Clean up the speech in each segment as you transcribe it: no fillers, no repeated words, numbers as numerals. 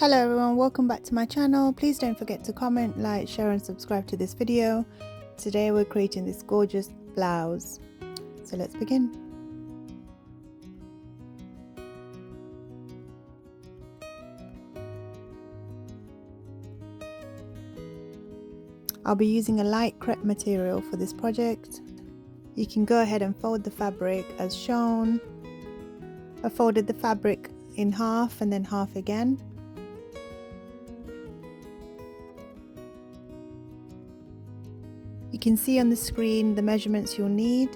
Hello everyone, welcome back to my channel. Please don't forget to comment, like, share and subscribe to this video. Today we're creating this gorgeous blouse. So let's begin. I'll be using a light crepe material for this project. You can go ahead and fold the fabric as shown. I folded the fabric in half and then half again. You can see on the screen the measurements you'll need.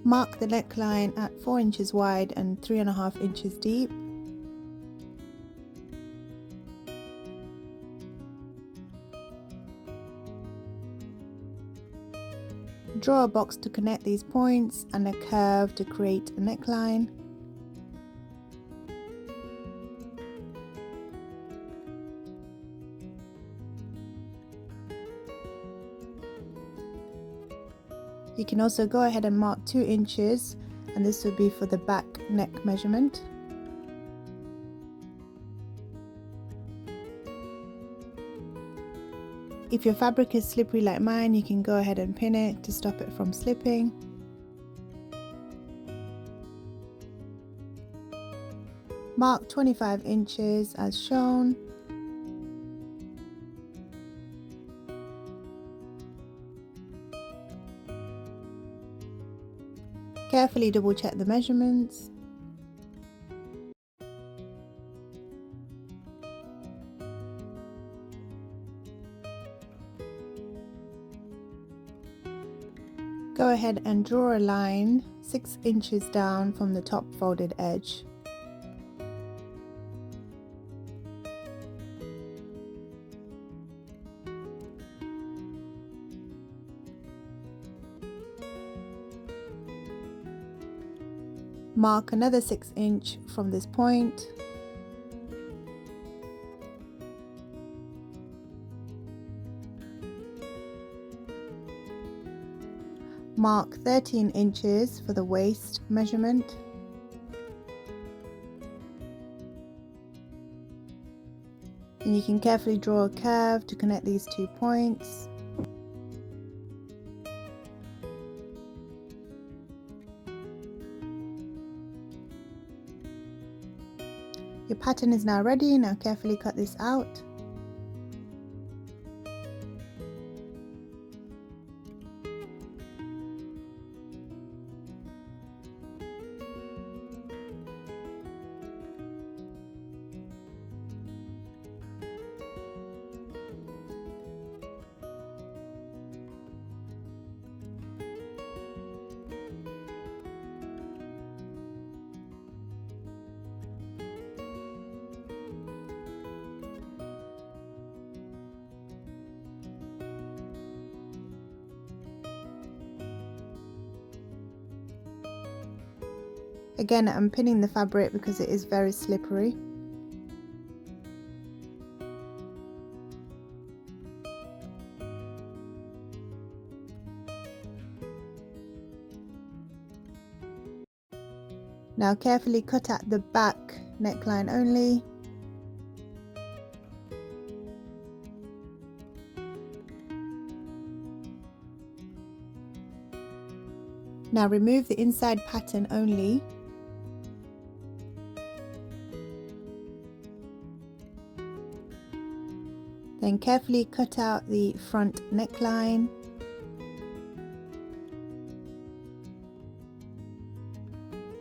Mark the neckline at 4 inches wide and 3.5 inches deep. Draw a box to connect these points and a curve to create a neckline. You can also go ahead and mark 2 inches, and this would be for the back neck measurement. If your fabric is slippery like mine, you can go ahead and pin it to stop it from slipping. Mark 25 inches as shown. Carefully double check the measurements. Go ahead and draw a line 6 inches down from the top folded edge. Mark another 6 inch from this point. Mark 13 inches for the waist measurement. And you can carefully draw a curve to connect these 2 points. Your pattern is now ready. Now carefully cut this out. Again, I'm pinning the fabric because it is very slippery. Now carefully cut at the back neckline only. Now remove the inside pattern only. Then carefully cut out the front neckline.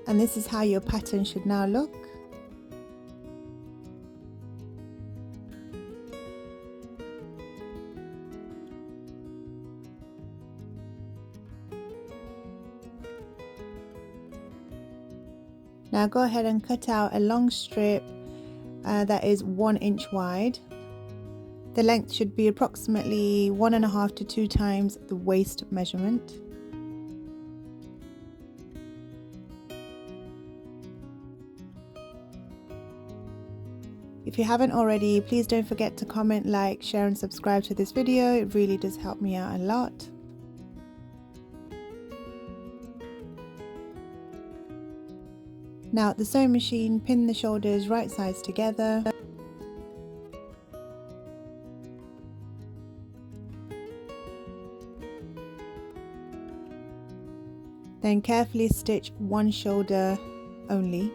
And this is how your pattern should now look. Now go ahead and cut out a long strip that is 1 inch wide. The length should be approximately 1.5 to 2 times the waist measurement. If you haven't already, please don't forget to comment, like, share and subscribe to this video. It really does help me out a lot. Now at the sewing machine, pin the shoulders right sides together. Then carefully stitch one shoulder only.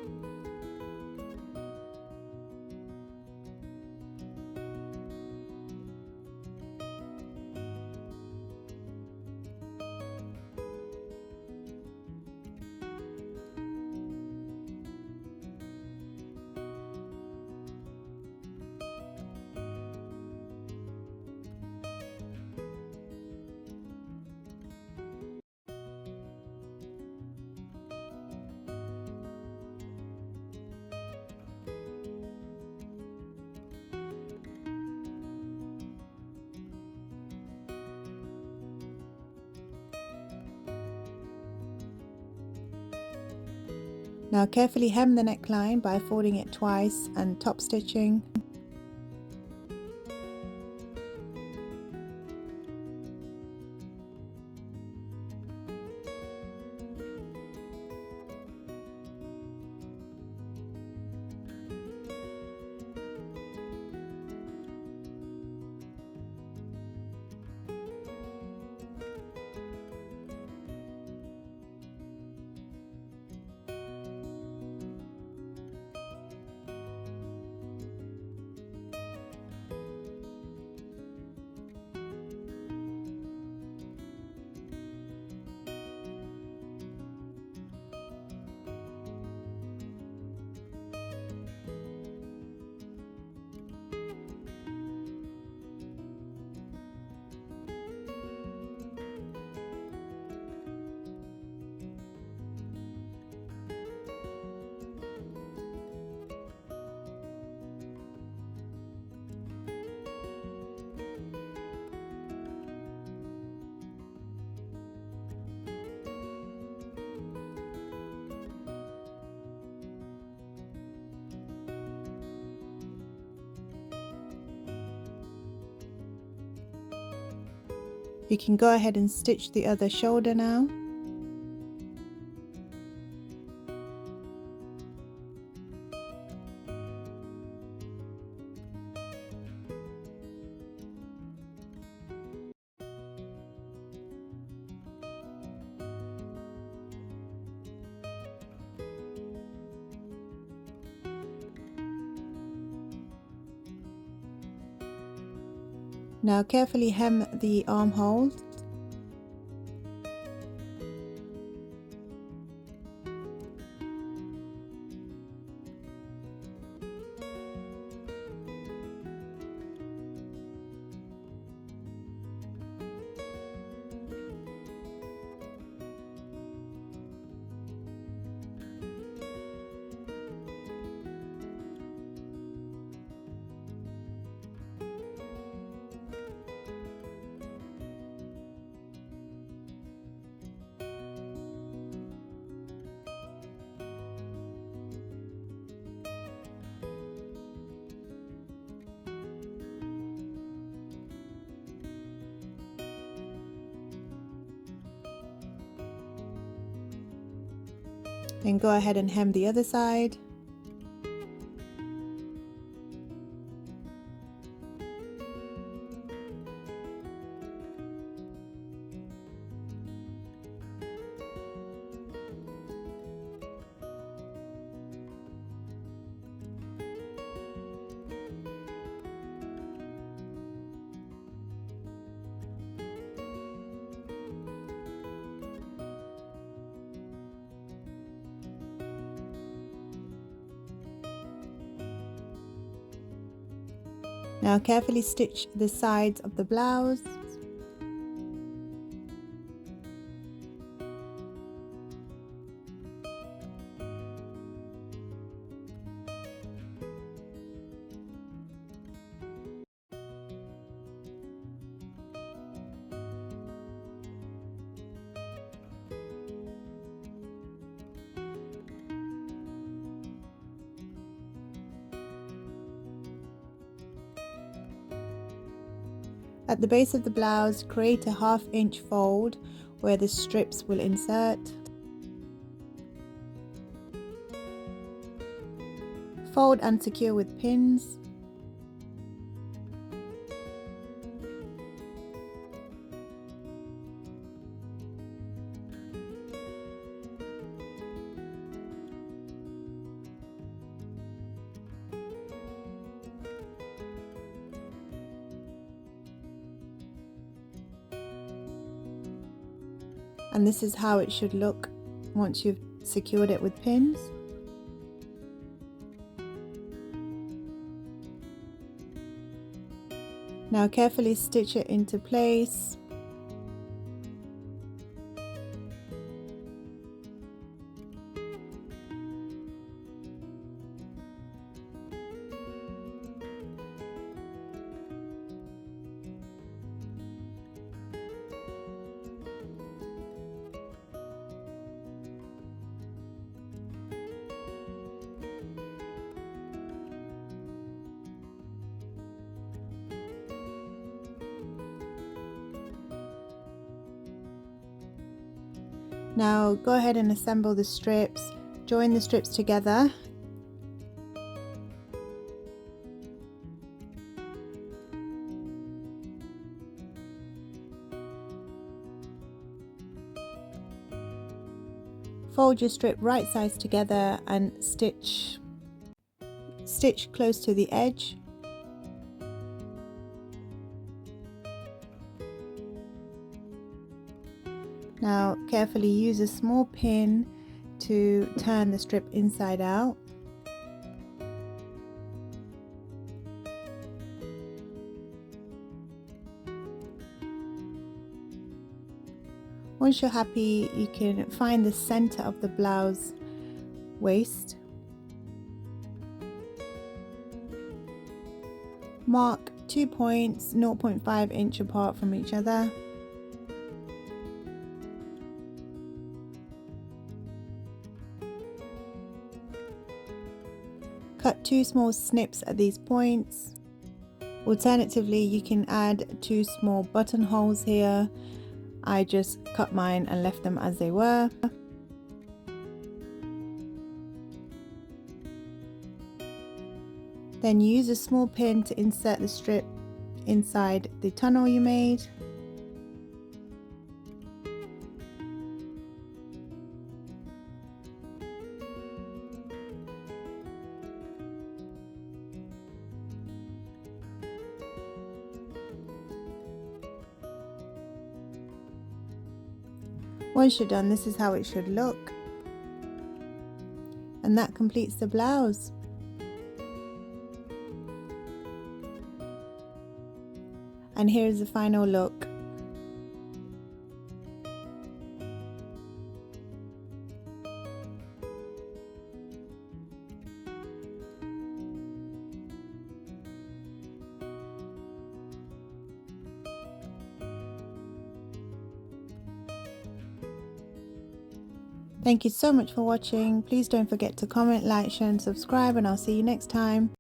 Now carefully hem the neckline by folding it twice and top stitching. You can go ahead and stitch the other shoulder now. Now carefully hem the armhole. Then go ahead and hem the other side. Now carefully stitch the sides of the blouse. At the base of the blouse, create a 1/2 inch fold where the strips will insert. Fold and secure with pins. And this is how it should look once you've secured it with pins. Now carefully stitch it into place. Now go ahead and assemble the strips. Join the strips together. Fold your strip right sides together and stitch close to the edge. Now carefully use a small pin to turn the strip inside out. Once you're happy, you can find the center of the blouse waist. Mark 2 points 0.5 inch apart from each other. Cut 2 small snips at these points. Alternatively, you can add 2 small buttonholes here. I just cut mine and left them as they were. Then use a small pin to insert the strip inside the tunnel you made. Once you're done, this is how it should look. And that completes the blouse. And here's the final look. Thank you so much for watching. Please don't forget to comment, like, share and subscribe, and I'll see you next time.